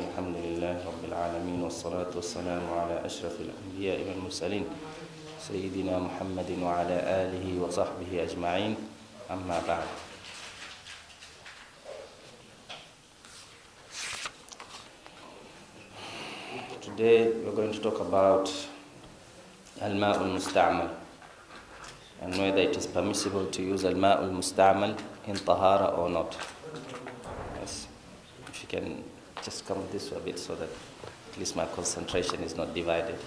الحمد لله رب العالمين والصلاة والسلام على أشرف الأنبياء والمرسلين سيدنا محمد وعلى آله وصحبه أجمعين أما بعد. Today we're going to talk about al-ma'ul musta'mal and whether it is permissible to use al-ma'ul musta'mal in tahara or not. Yes. If you can just come this way a bit so that at least my concentration is not divided.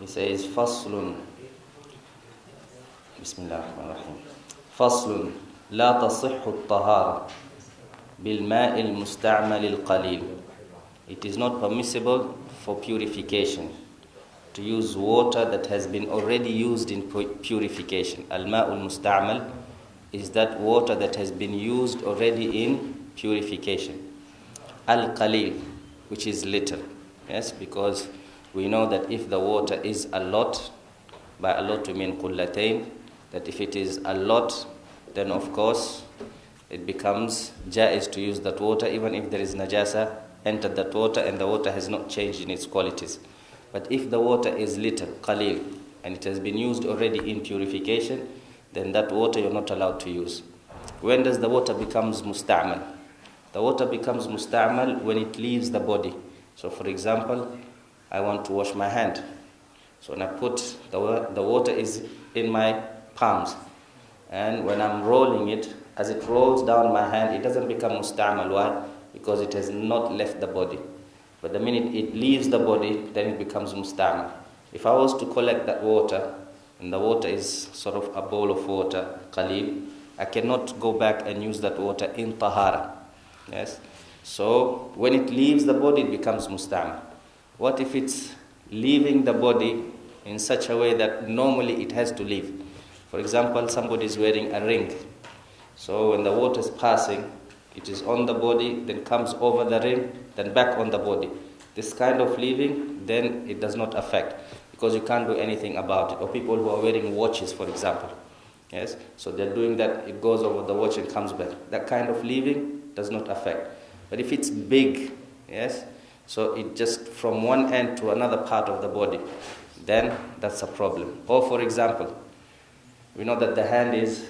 He says, فصل بسم الله الرحمن الرحيم فصل لا تصح الطهارة بالماء المستعمل القليل. It is not permissible for purification to use water that has been already used in purification. Al-ma'ul musta'mal is that water that has been used already in purification. Al-qalil, which is little. Yes, because we know that if the water is a lot, by a lot we mean qullatayn, that if it is a lot, then of course it becomes jaiz to use that water, even if there is najasa entered that water and the water has not changed in its qualities. But if the water is little, qalil, and it has been used already in purification, then that water you're not allowed to use. When does the water becomes musta'mal? The water becomes musta'mal when it leaves the body. So for example, I want to wash my hand. So when I put, the water is in my palms. And when I'm rolling it, as it rolls down my hand, it doesn't become musta'mal. Why? Because it has not left the body. But the minute it leaves the body, then it becomes musta'mal. If I was to collect that water, and the water is sort of a bowl of water, qalil, I cannot go back and use that water in tahara. Yes? So when it leaves the body, it becomes musta'mal. What if it's leaving the body in such a way that normally it has to leave? For example, somebody is wearing a ring. So when the water is passing, it is on the body, then comes over the ring, then back on the body. This kind of leaving, then it does not affect, because you can't do anything about it. Or people who are wearing watches, for example. Yes, so they're doing that, it goes over the watch and comes back. That kind of leaving does not affect. But if it's big, yes, so it just from one end to another part of the body, then that's a problem. Or for example, we know that the hand is,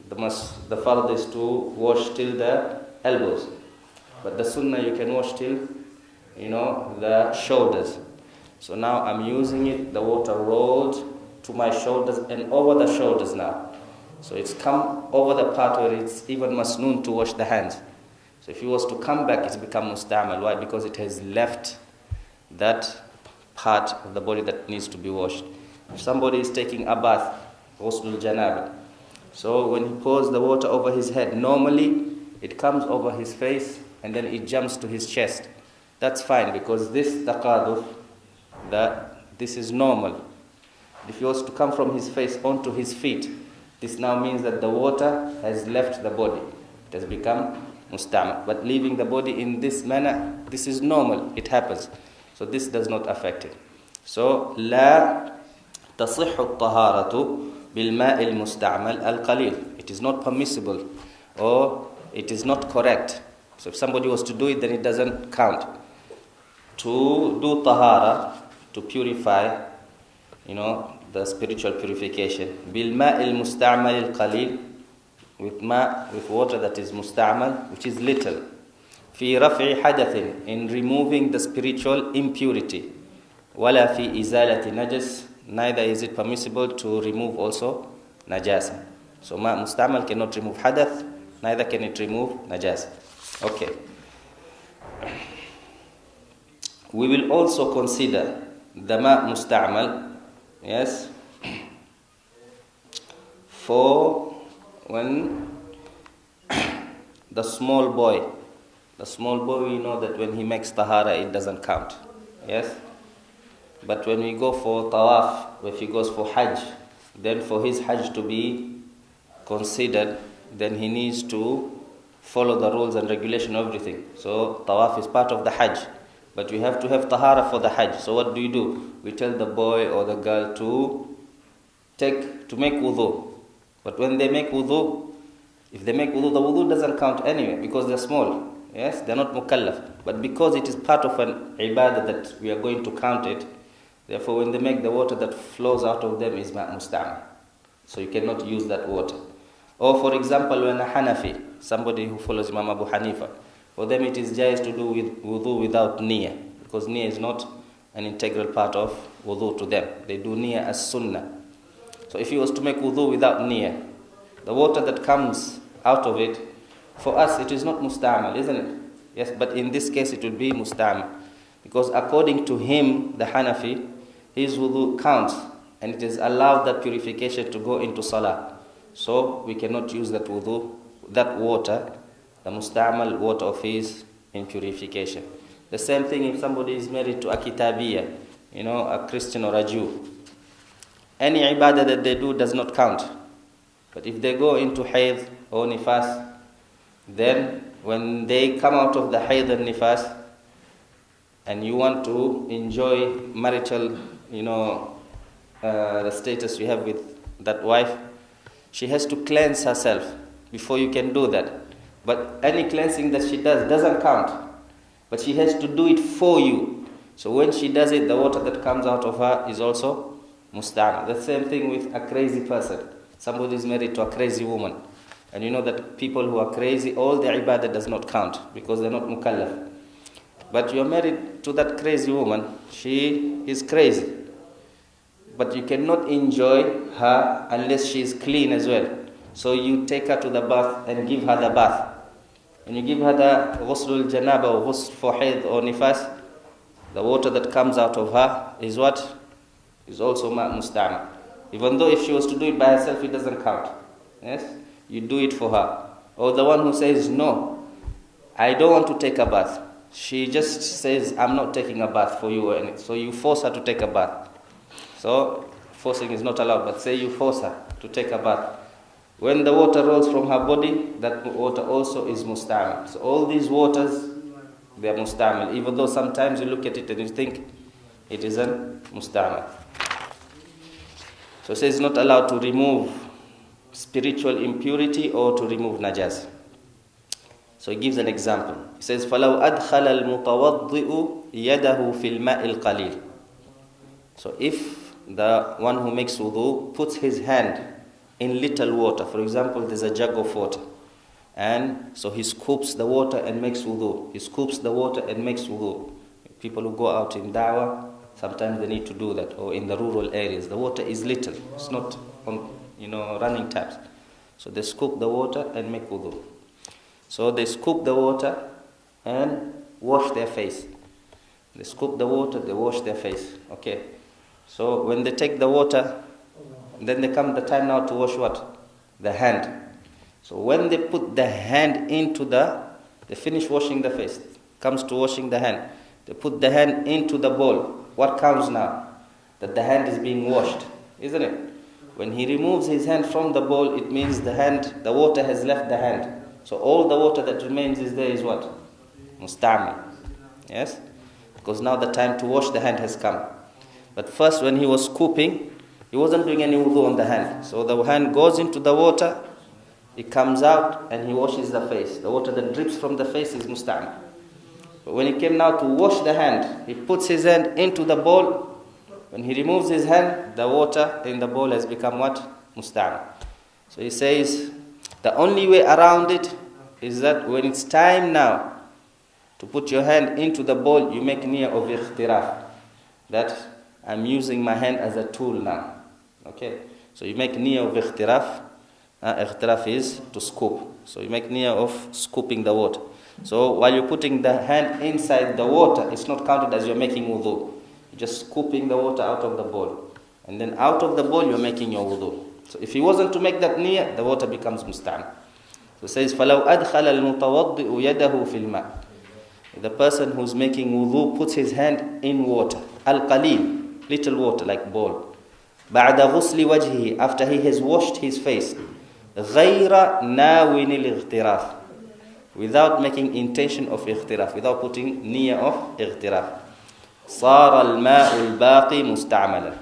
the farad is to wash till the elbows. But the sunnah you can wash till, the shoulders. So now I'm using it, the water rolled to my shoulders and over the shoulders now. So it's come over the part where it's even masnoon to wash the hands. So if it was to come back, it's become musta'mal. Why? Because it has left that part of the body that needs to be washed. If somebody is taking a bath, ghuslul janaba, so when he pours the water over his head, normally it comes over his face and then it jumps to his chest. That's fine, because this taqaduf, this is normal. If he was to come from his face onto his feet, this now means that the water has left the body. It has become musta'mal. But leaving the body in this manner, this is normal, it happens. So this does not affect it. So لا تصح الطهارة بالماء المستعمل القليل. It is not permissible, or it is not correct. So if somebody was to do it, then it doesn't count. To do tahara, to purify, the spiritual purification, بالماء المستعمل القليل, with water that is musta'mal, which is little. في رفع حدث, in removing the spiritual impurity. ولا في إزالة نجس, neither is it permissible to remove also najasa. So ma musta'mal cannot remove hadath, neither can it remove najasa. Okay. We will also consider the ma musta'mal, yes, for when the small boy, we know that when he makes tahara, it doesn't count. Yes? But when we go for tawaf, if he goes for hajj, then for his hajj to be considered, then he needs to follow the rules and regulation of everything. So tawaf is part of the hajj. But we have to have tahara for the hajj. So what do? We tell the boy or the girl to make wudu. But when they make wudu, if they make wudu, the wudu doesn't count anyway because they're small. Yes, they're not mukallaf. But because it is part of an ibadah that we are going to count it, therefore when they make, the water that flows out of them is musta'mal. So you cannot use that water. Or for example, when a Hanafi, somebody who follows Imam Abu Hanifa, for them it is jais to do with wudu without niyyah, because niyyah is not an integral part of wudu to them. They do niyyah as sunnah. So if he was to make wudu without niyyah, the water that comes out of it, for us it is not musta'mal, isn't it? Yes, but in this case it would be musta'mal. Because according to him, the Hanafi, his wudu counts, and it is allowed that purification to go into salah. So we cannot use that wudu, that water, the musta'mal water of his, in purification. The same thing if somebody is married to a kitabiyya, a Christian or a Jew. Any ibadah that they do does not count. But if they go into hayd or nifas, then when they come out of the hayd and nifas, and you want to enjoy marital, the status you have with that wife, she has to cleanse herself before you can do that. But any cleansing that she does doesn't count. But she has to do it for you. So when she does it, the water that comes out of her is also musta'mal. The same thing with a crazy person. Somebody is married to a crazy woman. And you know that people who are crazy, all their ibadah does not count because they're not mukallaf. But you're married to that crazy woman. She is crazy. But you cannot enjoy her unless she is clean as well. So you take her to the bath and give her the bath. When you give her the ghuslul janaba or ghusl for hayd or nifas, the water that comes out of her is what? Is also musta'mal. Even though if she was to do it by herself, it doesn't count. Yes? You do it for her. Or the one who says, no, I don't want to take a bath. She just says, I'm not taking a bath for you. So you force her to take a bath. So forcing is not allowed, but say you force her to take a bath. When the water rolls from her body, that water also is musta'mal. So all these waters, they are musta'mal. Even though sometimes you look at it and you think it isn't musta'mal. So it says it's not allowed to remove spiritual impurity or to remove najas. So he gives an example. He says, فَلَوْ أَدْخَلَ الْمُتَوَضِّئُ يَدَهُ فِي الْمَاءِ الْقَلِيلِ. So if the one who makes wudu puts his hand in little water, for example, there's a jug of water, and so he scoops the water and makes wudu. He scoops the water and makes wudu. People who go out in da'wah, sometimes they need to do that, or in the rural areas. The water is little. It's not on, running taps. So they scoop the water and make wudu. So they scoop the water and wash their face. They scoop the water, they wash their face. Okay. So when they take the water, then they come the time now to wash what? The hand. So when they put the hand into they finish washing the face, comes to washing the hand. They put the hand into the bowl. What comes now? That the hand is being washed, isn't it? When he removes his hand from the bowl, it means the water has left the hand. So all the water that remains is there is what? Musta'mal. Yes? Because now the time to wash the hand has come. But first when he was scooping, he wasn't doing any wudu on the hand. So the hand goes into the water, it comes out and he washes the face. The water that drips from the face is musta'mal. But when he came now to wash the hand, he puts his hand into the bowl. When he removes his hand, the water in the bowl has become what? Musta'mal. So he says, the only way around it is that when it's time now to put your hand into the bowl, you make niyyah of ikhtiraf. That I'm using my hand as a tool now. Okay? So you make niyyah of ikhtiraf. Ikhtiraf is to scoop. So you make niyyah of scooping the water. So while you're putting the hand inside the water, it's not counted as you're making wudu. You're just scooping the water out of the bowl. And then out of the bowl, you're making your wudu. So if he wasn't to make that niyyah, the water becomes musta'mal. So it says, فَلَوْ أَدْخَلَ الْمُتَوَضِّئُ يَدَهُ فِي الْمَاءِ. The person who's making wudu puts his hand in water. Al-qalil, little water like bowl. بَعْدَ غُسْلِ وَجْهِهِ, after he has washed his face. غَيْرَ نَاوِنِ الْاغْتِرَافِ, without making intention of اغتراف, without putting niyyah of اغتراف. صار الماء الباقي مستعملا.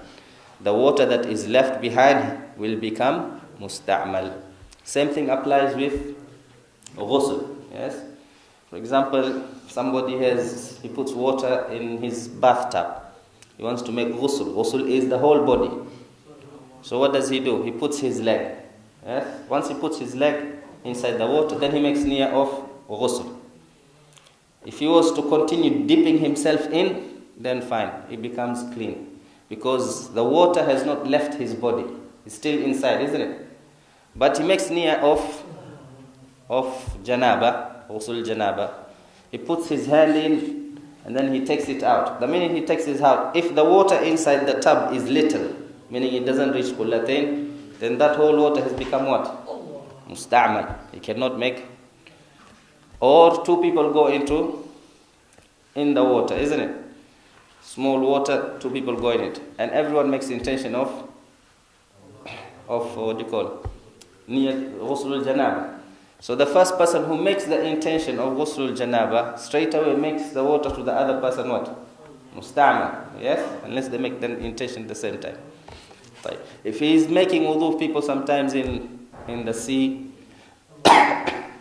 The water that is left behind will become musta'mal. Same thing applies with ghusl. Yes. For example, somebody he puts water in his bathtub. He wants to make ghusl. Ghusl is the whole body. So what does he do? He puts his leg. Yes. Once he puts his leg inside the water, then he makes niyyah of ghusl. If he was to continue dipping himself in, then fine, it becomes clean. Because the water has not left his body. It's still inside, isn't it? But he makes niyyah of janaba, ghusl janaba. He puts his hand in and then he takes it out. The minute he takes it out, if the water inside the tub is little, meaning it doesn't reach qullatain, then that whole water has become what? Musta'mal. He cannot make. Or two people go in the water, isn't it? Small water, two people go in it, and everyone makes the intention of what do you call niyat ghusl janaba. So the first person who makes the intention of ghusl janaba straight away makes the water to the other person what? Musta'mal. Yes, unless they make the intention at the same time. Right. If he is making wudu, people sometimes in the sea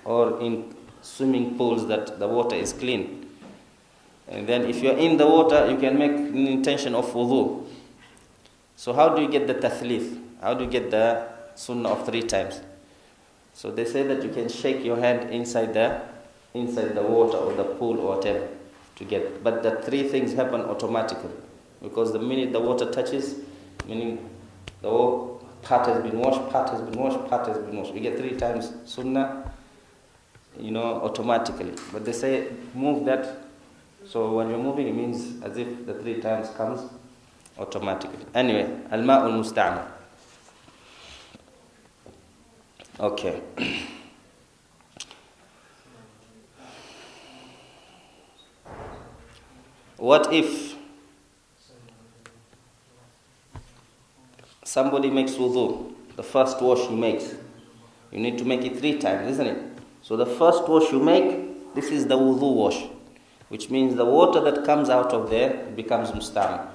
or in swimming pools that the water is clean. And then if you're in the water, you can make an intention of wudu. So how do you get the tathlith? How do you get the sunnah of 3 times? So they say that you can shake your hand inside the water or the pool or whatever to get. But the 3 things happen automatically. Because the minute the water touches, meaning the whole part has been washed, part has been washed, part has been washed. You get 3 times sunnah, automatically. But they say move that. So when you're moving, it means as if the 3 times comes automatically. Anyway, al-ma'ul musta'mal. Okay. What if somebody makes wudu, the first wash he makes, you need to make it 3 times, isn't it? So the first wash you make, this is the wudu wash, which means the water that comes out of there becomes musta'mal.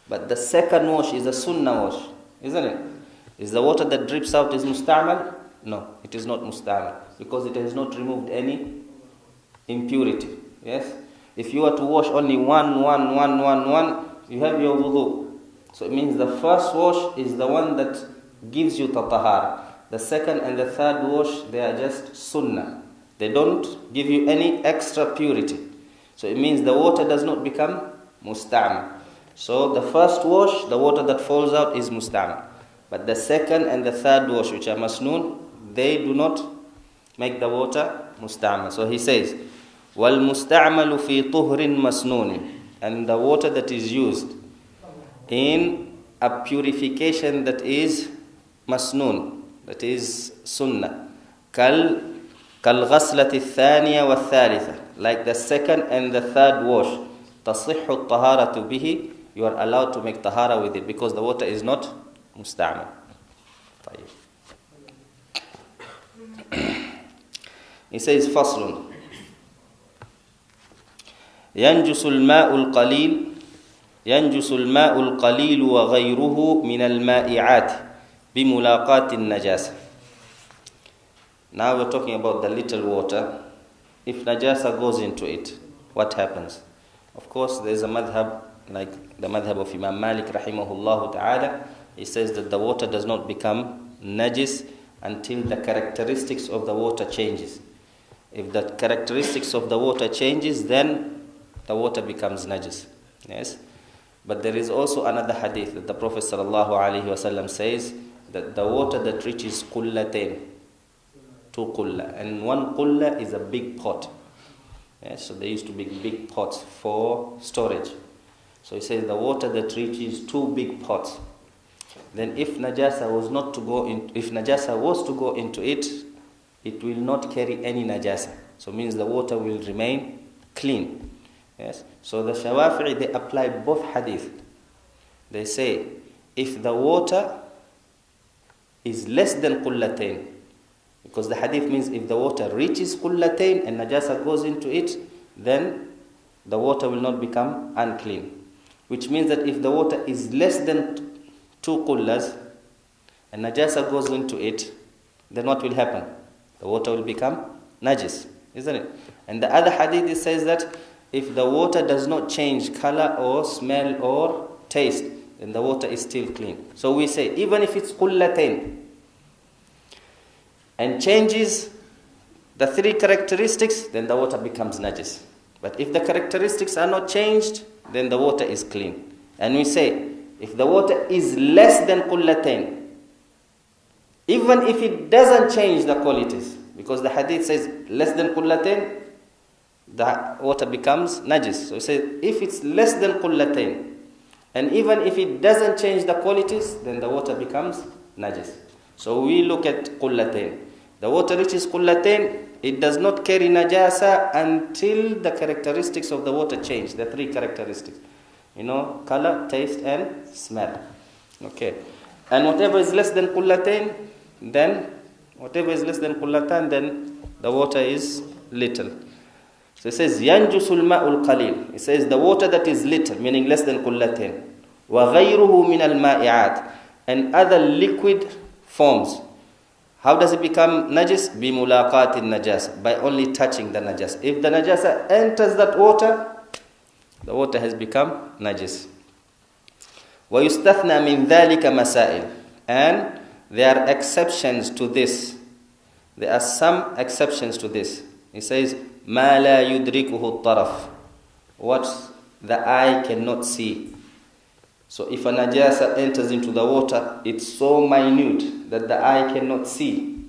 But the second wash is a sunnah wash, isn't it? Is the water that drips out is musta'mal? No, it is not musta'mal, because it has not removed any impurity. Yes? If you were to wash only one, you have your wudu. So it means the first wash is the one that gives you tatahara. The second and the third wash, they are just sunnah. They don't give you any extra purity. So it means the water does not become musta'mal. So the first wash, the water that falls out is musta'mal. But the second and the third wash, which are masnoon, they do not make the water musta'mal. So he says, وَالْمُسْتَعْمَلُ فِي طُهْرٍ مَسْنُونٍ. And the water that is used in a purification that is masnoon, that is sunnah. كالغسلة الثانية والثالثة, like the second and the third wash. تصح الطهارة به, you are allowed to make tahara with it because the water is not musta'mal. He says فصل ينجس الماء القليل وغيره من المائعات بملاقات النجاسة. Now we're talking about the little water. If najasa goes into it, what happens? Of course, there's a madhab, like the madhab of Imam Malik rahimahullah ta'ala. He says that the water does not become najis until the characteristics of the water changes. If the characteristics of the water changes, then the water becomes najis. Yes? But there is also another hadith that the Prophet sallallahu alaihi wasallam says that the water that reaches qullatain, 2 qulla, and 1 qulla is a big pot. Yes, so they used to make big pots for storage. So he says the water that reaches 2 big pots, then if najasa was to go into it, it will not carry any najasa. So it means the water will remain clean. Yes. So the Shafi'i, they apply both hadith. They say if the water is less than qullatain, Because the hadith means if the water reaches qullatain and najasa goes into it, then the water will not become unclean. Which means that if the water is less than 2 qullas and najasa goes into it, then what will happen? The water will become najis, isn't it? And the other hadith it says that if the water does not change color or smell or taste, then the water is still clean. So we say even if it's qullatain and changes the 3 characteristics, then the water becomes najis. But if the characteristics are not changed, then the water is clean. And we say if the water is less than qullatain, even if it doesn't change the qualities, because the hadith says less than qullatain, the water becomes najis. So we say if it's less than qullatain, and even if it doesn't change the qualities, then the water becomes najis. So we look at qullatain. The water reaches qullatain, it does not carry najasa until the characteristics of the water change, the 3 characteristics. Color, taste and smell. Okay. And whatever is less than qullatain, then the water is little. So it says yanjusul ma'ul qalil. It says the water that is little, meaning less than qullatain. Wa ghayruhu min al-ma'i'at, and other liquid forms. How does it become najis? Bi mulaqatin najas, by only touching the najas. If the najasa enters that water, the water has become najis. Wa yustathna min dhalika masail, and there are exceptions to this. There are some exceptions to this. He says ma la yudrikuhu at-taraf, what the eye cannot see. So if a najasa enters into the water, it's so minute that the eye cannot see,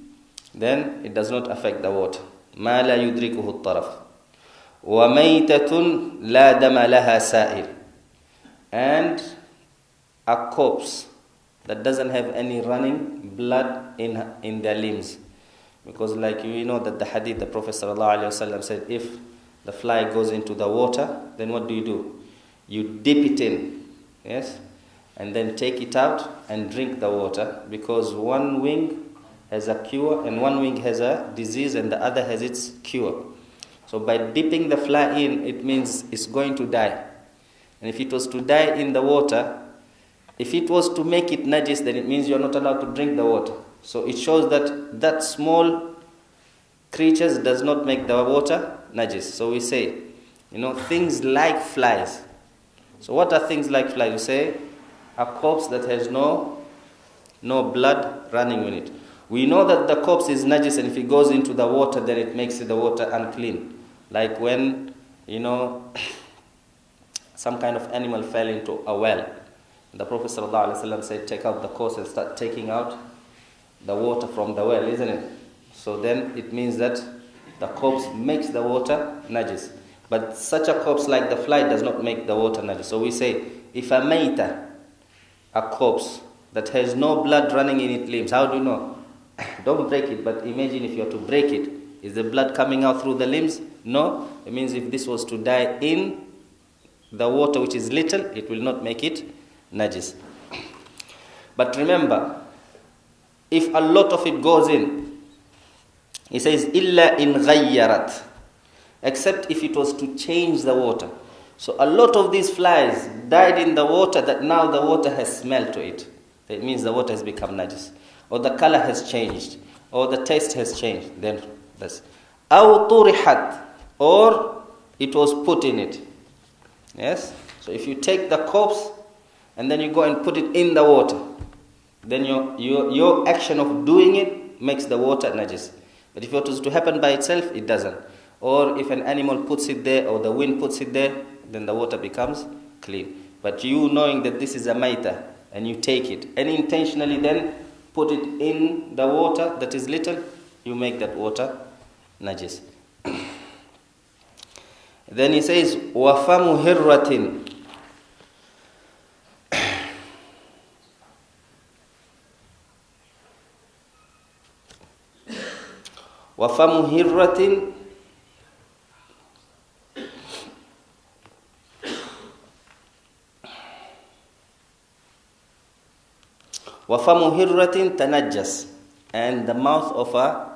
then it does not affect the water. Ma la yudrikuhu at-taraf. Wa maytatun la dama laha sa'il, and a corpse that doesn't have any running blood in their limbs. Because like we know that the hadith, the Prophet ﷺ said, if the fly goes into the water, then what do? You dip it in, yes? And then take it out and drink the water, because one wing has a cure and one wing has a disease and the other has its cure. So by dipping the fly in, it means it's going to die. And if it was to die in the water, if it was to make it najis, then it means you're not allowed to drink the water. So it shows that small creatures does not make the water najis. So we say, things like flies. So what are things like flies? We say a corpse that has no blood running in it. We know that the corpse is najis, and if it goes into the water, then it makes the water unclean. Like when, some kind of animal fell into a well. The Prophet ﷺ said, take out the corpse and start taking out the water from the well, isn't it? So then it means that the corpse makes the water najis. But such a corpse like the fly does not make the water najis. So we say, if a mayta, a corpse that has no blood running in its limbs, how do you know? Don't break it, but imagine if you are to break it. Is the blood coming out through the limbs? No. It means if this was to die in the water which is little, it will not make it najis. But remember, if a lot of it goes in, he says, illa in ghayyarat, except if it was to change the water. So a lot of these flies died in the water, that now the water has smell to it. That means the water has become najis. Or the color has changed. Or the taste has changed. Then that's. Aw turihat, or it was put in it. Yes? So if you take the corpse and then you go and put it in the water, then your action of doing it makes the water najis. But if it was to happen by itself, it doesn't. Or if an animal puts it there, or the wind puts it there, then the water becomes clean. But you knowing that this is a maita, and you take it, and intentionally then put it in the water that is little, you make that water najis. Then he says, وَفَمُ هِرَّةٍ, وَفَمُ هِرَّةٍ وَفَمُ هِرَّةٍ تَنَجَّسْ, and the mouth of a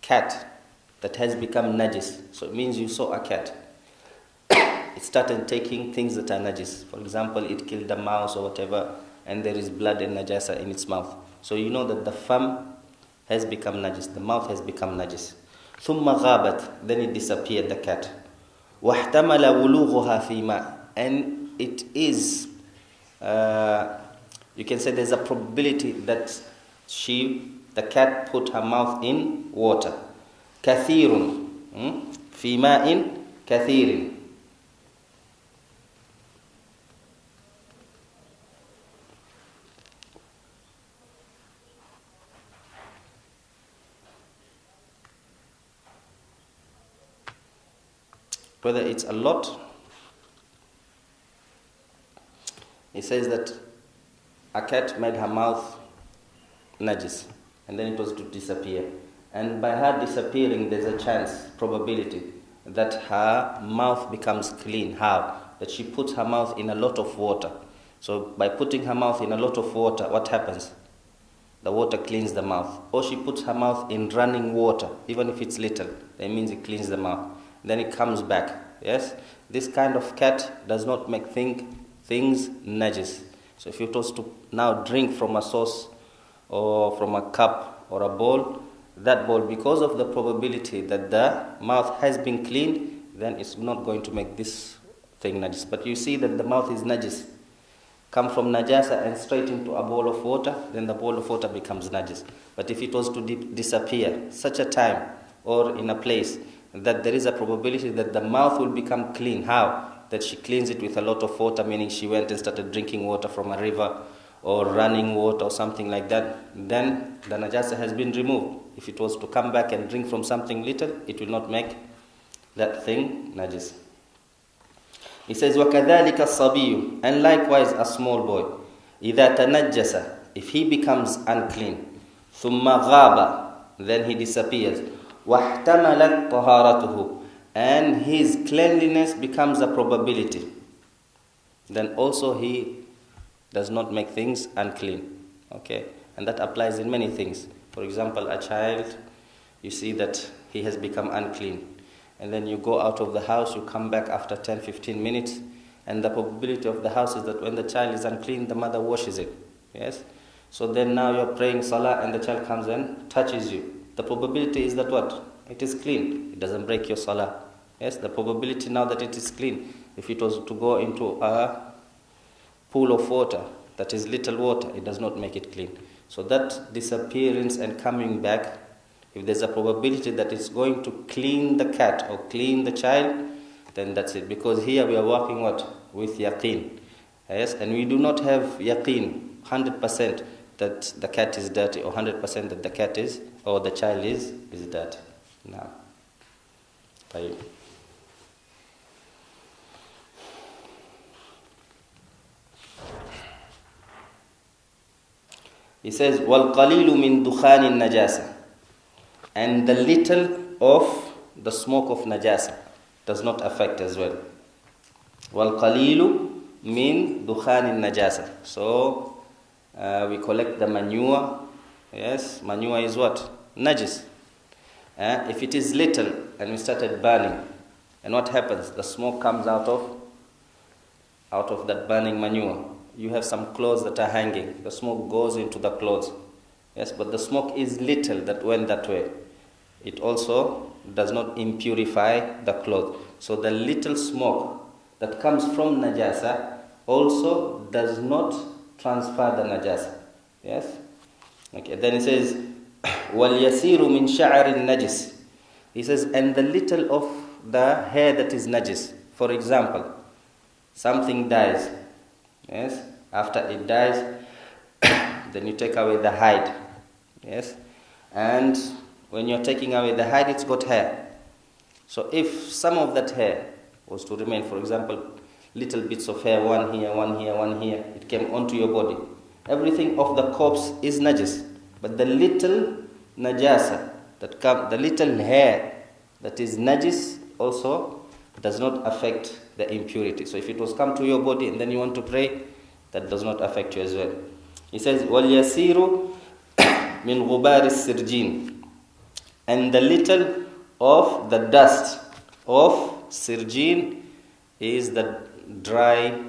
cat that has become najis. So it means you saw a cat. It started taking things that are najis. For example, it killed a mouse or whatever, and there is blood and najasa in its mouth. So you know that the fam has become najis, the mouth has become najis. ثم غابت, then it disappeared, the cat. واحتمل ولوغها في ماء, and it is, you can say there's a probability that the cat put her mouth in water. كثير, في ماء كثير. Whether it's a lot, it says that a cat made her mouth najis, and then it was to disappear. And by her disappearing, there's a chance, probability, that her mouth becomes clean. How? That she puts her mouth in a lot of water. So by putting her mouth in a lot of water, what happens? The water cleans the mouth. Or she puts her mouth in running water, even if it's little, that means it cleans the mouth. Then it comes back. Yes? This kind of cat does not make things najis. So if you was to now drink from a sauce or from a cup or a bowl, that bowl, because of the probability that the mouth has been cleaned, then it's not going to make this thing najis. But you see that the mouth is najis. Come from najasa and straight into a bowl of water, then the bowl of water becomes najis. But if it was to disappear such a time or in a place that there is a probability that the mouth will become clean. How? That she cleans it with a lot of water, meaning she went and started drinking water from a river or running water or something like that, then the najasa has been removed. If it was to come back and drink from something little, it will not make that thing najis. He says, وَكَذَلِكَ الصَّبِيُّ, and likewise a small boy, إِذَا تَنَجَّسَ, if he becomes unclean, ثُمَّ غَابَ, then he disappears, وَاحْتَمَلَتْ طَهَارَتُهُ, and his cleanliness becomes a probability, then also he does not make things unclean. Okay? And that applies in many things. For example, a child, you see that he has become unclean. And then you go out of the house, you come back after 10-15 minutes, and the probability of the house is that when the child is unclean, the mother washes it. Yes? So then now you're praying salah and the child comes and touches you. The probability is that what? It is clean. It doesn't break your salah. Yes? The probability now that it is clean. If it was to go into a pool of water, that is little water, it does not make it clean. So that disappearance and coming back, if there's a probability that it's going to clean the cat or clean the child, then that's it. Because here we are working what? With yaqeen. Yes? And we do not have yaqeen, 100% that the cat is dirty, or 100% that the cat is, or the child is dirty. Now, he says, وَالْقَلِيلُ مِنْ دُخَانِ النَّجَاسَةِ, and the little of the smoke of najasa does not affect as well. وَالْقَلِيلُ مِنْ دُخَانِ النَّجَاسَةِ. So, we collect the manure. Yes, manure is what? Najis. If it is little and we started burning, and what happens? The smoke comes out of that burning manure. You have some clothes that are hanging. The smoke goes into the clothes. Yes, but the smoke is little that went that way. It also does not impurify the cloth. So the little smoke that comes from najasa also does not transfer the najasa. Yes? Okay, then he says, وَالْيَسِيرُ مِنْ شَعَرِ النَّجِسِ. He says, and the little of the hair that is najis. For example, something dies. Yes? After it dies, then you take away the hide. Yes? And when you're taking away the hide, it's got hair. So if some of that hair was to remain, for example, little bits of hair, one here, one here, one here, it came onto your body. Everything of the corpse is najis. But the little najasa that comes, the little hair that is najis also does not affect the impurity. So if it was come to your body and then you want to pray, that does not affect you as well. He says, وَالْيَسِيرُ مِنْ غُبَارِ السِّرْجِينَ. And the little of the dust of sirjin is the dry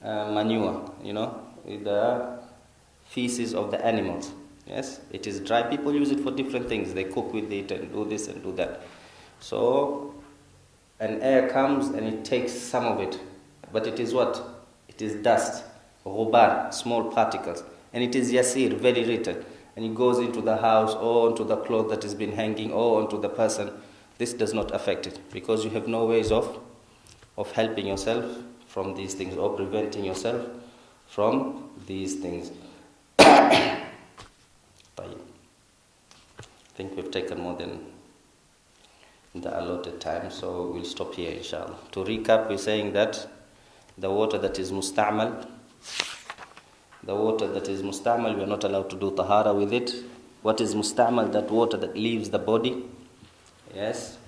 manure, the feces of the animals. Yes, it is dry. People use it for different things. They cook with it and do this and do that. So an air comes and it takes some of it. But it is what? It is dust, ghubar, small particles. And it is yasir, very little. And it goes into the house or onto the cloth that has been hanging or onto the person. This does not affect it because you have no ways of helping yourself from these things or preventing yourself from these things. I think we've taken more than the allotted time, so we'll stop here inshallah. To recap, we're saying that the water that is musta'mal, we're not allowed to do tahara with it. What is musta'mal? That water that leaves the body. Yes.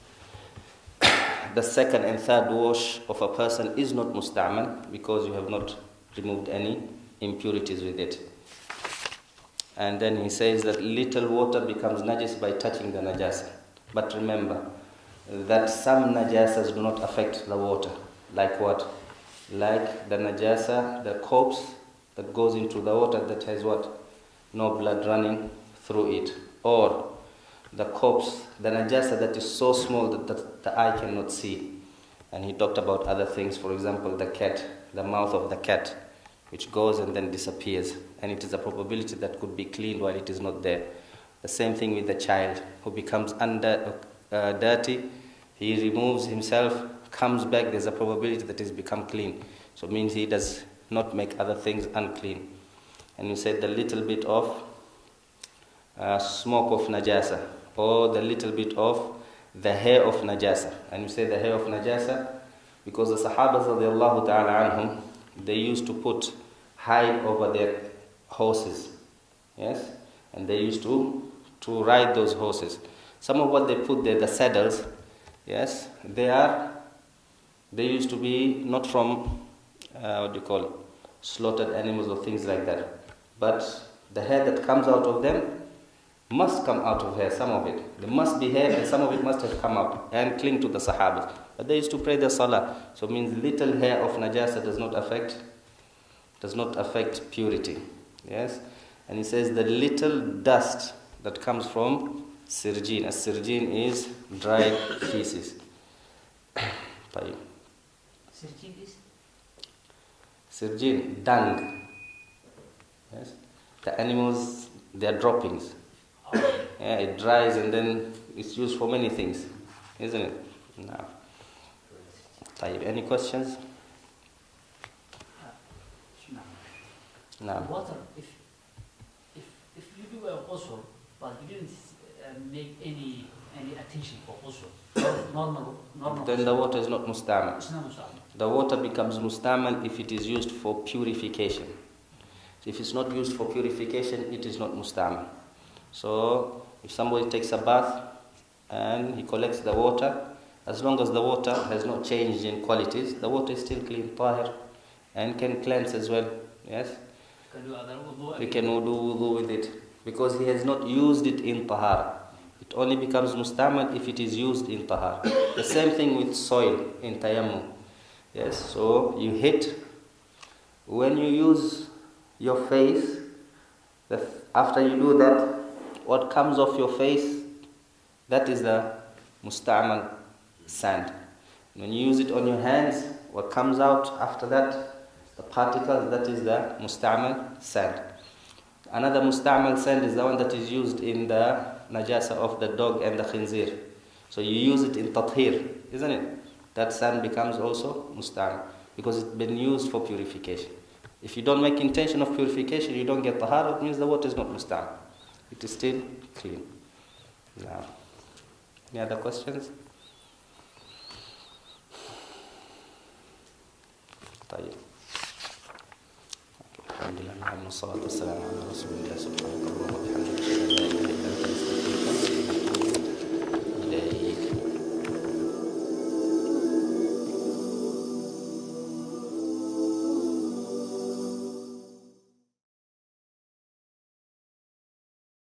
The second and third wash of a person is not musta'mal because you have not removed any impurities with it. And then he says that little water becomes najis by touching the najasa. But remember that some najasas do not affect the water. Like what? Like the najasa, the corpse that goes into the water that has what? No blood running through it. Or the corpse, the najasa that is so small that the eye cannot see. And he talked about other things, for example, the cat, the mouth of the cat, which goes and then disappears. And it is a probability that could be cleaned while it is not there. The same thing with the child who becomes dirty. He removes himself, comes back, there's a probability that he's become clean. So it means he does not make other things unclean. And you said the little bit of smoke of najasa, or the little bit of the hair of najasa. And you say the hair of najasa because the Sahabas radiallahu ta'ala anhum, they used to put hide over their horses. Yes? And they used to ride those horses. Some of what they put there, the saddles, yes, they used to be not from, slaughtered animals or things like that. But the hair that comes out of them must come out of hair, some of it. There must be hair and some of it must have come up and cling to the Sahabas. But they used to pray their salah. So it means little hair of najasa does not affect purity. Yes? And he says the little dust that comes from sirjin. A sirjin is dried feces. Sirjin is? Sirjin, dung. Yes? The animals, their droppings. Yeah, it dries and then it's used for many things, isn't it? No. Any questions? No. Water, if you do a ghusl, but you didn't make any attention for ghusl, normal. Then the water is not musta'mal. It's not musta'mal. The water becomes musta'mal if it is used for purification. If it's not used for purification, it is not musta'mal. So if somebody takes a bath and he collects the water, as long as the water has not changed in qualities, the water is still clean, tahir, and can cleanse as well. Yes? We can do wudu with it because he has not used it in tahara. It only becomes musta'mal if it is used in tahara. The same thing with soil in tayammum. Yes, so you hit, when you use your face, after you do that, what comes off your face, that is the musta'mal sand. When you use it on your hands, what comes out after that, the particles, that is the musta'mal sand. Another musta'mal sand is the one that is used in the najasa of the dog and the khinzir. So you use it in tathir, isn't it? That sand becomes also musta'mal because it's been used for purification. If you don't make intention of purification, you don't get tahara, it means the water is not musta'mal. It is still clean. Now, any other questions? طيب. الحمد لله والصلاة والسلام على رسول الله سبحانه وتعالى.